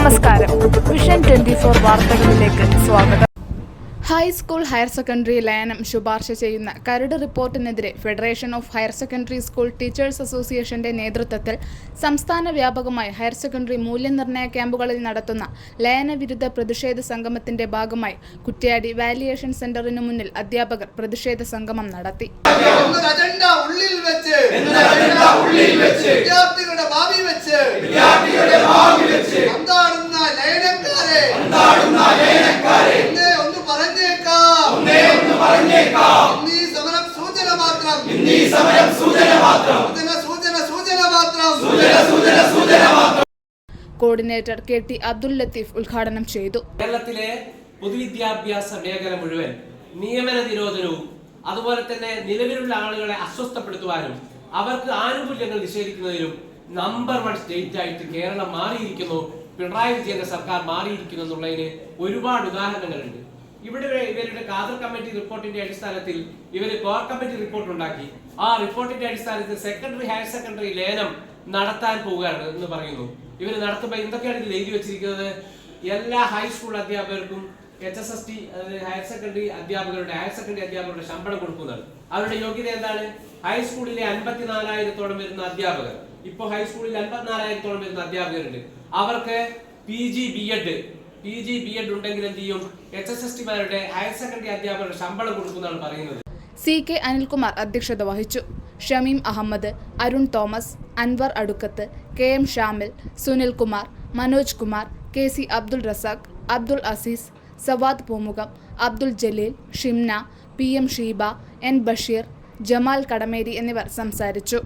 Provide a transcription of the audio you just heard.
നമസ്കാരം. വിഷൻ 24 വാർത്തകളിലേക്ക് സ്വാഗതം. ഹൈസ്കൂൾ ഹയർ സെക്കൻഡറി ലയനം ശുപാർശ ചെയ്യുന്ന കരട് റിപ്പോർട്ടിനെതിരെ federation of higher secondary school teachers അസോസിയേഷന്റെ നേതൃത്വത്തിൽ സംസ്ഥാന വ്യാപകമായി ഹയർ സെക്കൻഡറി മൂല്യനിർണ്ണയ ക്യാമ്പുകളിൽ നടത്തുന്ന ലയനവിരുദ്ധ പ്രതിഷേധ സംഗമത്തിന്റെ ഭാഗമായി കുറ്റ്യാടി വാല്യുവേഷൻ സെന്ററിനു മുന്നിൽ അധ്യാപകർ പ്രതിഷേധ സംഗമം നടത്തി. കോർഡിനേറ്റർ KT അബ്ദുൽ ലത്തീഫ് ഉദ്ഘാടനം ചെയ്തു. കേരളത്തിലെ പൊതുവിദ്യാഭ്യാസ മേഖല മുഴുവൻ നിയമന നിരോധനവും അതുപോലെ തന്നെ നിലവിലുള്ള ആളുകളെ അസ്വസ്ഥപ്പെടുത്തുവാനും അവർക്ക് ആനുകൂല്യങ്ങൾ നിഷേധിക്കുന്നതിലും നമ്പർ 1 സ്റ്റേറ്റ് ആയിട്ട് കേരളം മാറിയിരിക്കുന്നു. പിണറായി വിജയന്റെ സർക്കാർ മാറിയിരിക്കുന്നു എന്നുള്ളതിന് ഒരുപാട് ഉദാഹരണങ്ങളുണ്ട്. ഇവരുടെ കാദർ കമ്മിറ്റി റിപ്പോർട്ടിന്റെ അടിസ്ഥാനത്തിൽ ഇവര് കോർ കമ്മിറ്റി റിപ്പോർട്ട് ഉണ്ടാക്കി. ആ റിപ്പോർട്ടിന്റെ അടിസ്ഥാനത്തിൽ സെക്കൻഡറി ഹയർ സെക്കൻഡറി ലയനം നടത്താൻ പോവുകയാണ് എന്ന് പറയുന്നു. ഇവര് നടത്തുമ്പോൾ എന്തൊക്കെയാണ് ഇതിൽ എഴുതി വെച്ചിരിക്കുന്നത്? എല്ലാ ഹൈസ്കൂൾ അധ്യാപകർക്കും HSST ഹയർ സെക്കൻഡറി അധ്യാപകരുടെ ശമ്പളം കൊടുക്കുന്നതാണ്. അവരുടെ യോഗ്യത എന്താണ്? ഹൈസ്കൂളിലെ 54,000-ഓളം വരുന്ന അധ്യാപകർ, ഇപ്പോൾ ഹൈസ്കൂളിൽ 54,000-ഓളം വരുന്ന അധ്യാപകരുണ്ട്. അവർക്ക് PG BEd ഉണ്ടെങ്കിൽ എന്ത് ചെയ്യും? HSST-മാരുടെ ഹയർ സെക്കൻഡറി അധ്യാപകരുടെ ശമ്പളം കൊടുക്കുന്നതാണ് പറയുന്നത്. CK അനിൽകുമാർ അധ്യക്ഷത വഹിച്ചു. ഷമീം അഹമ്മദ്, അരുൺ തോമസ്, അൻവർ അടുക്കത്ത്, KM ഷാമിൽ, സുനിൽ കുമാർ, മനോജ് കുമാർ, KC അബ്ദുൾ റസാഖ്, അബ്ദുൾ അസീസ്, സവാദ് പൂമുഖം, Abdul Jaleel, Shimna, PM Sheeba, N Basheer, Jamal Kadameri എന്നിവർ സംസാരിച്ചു.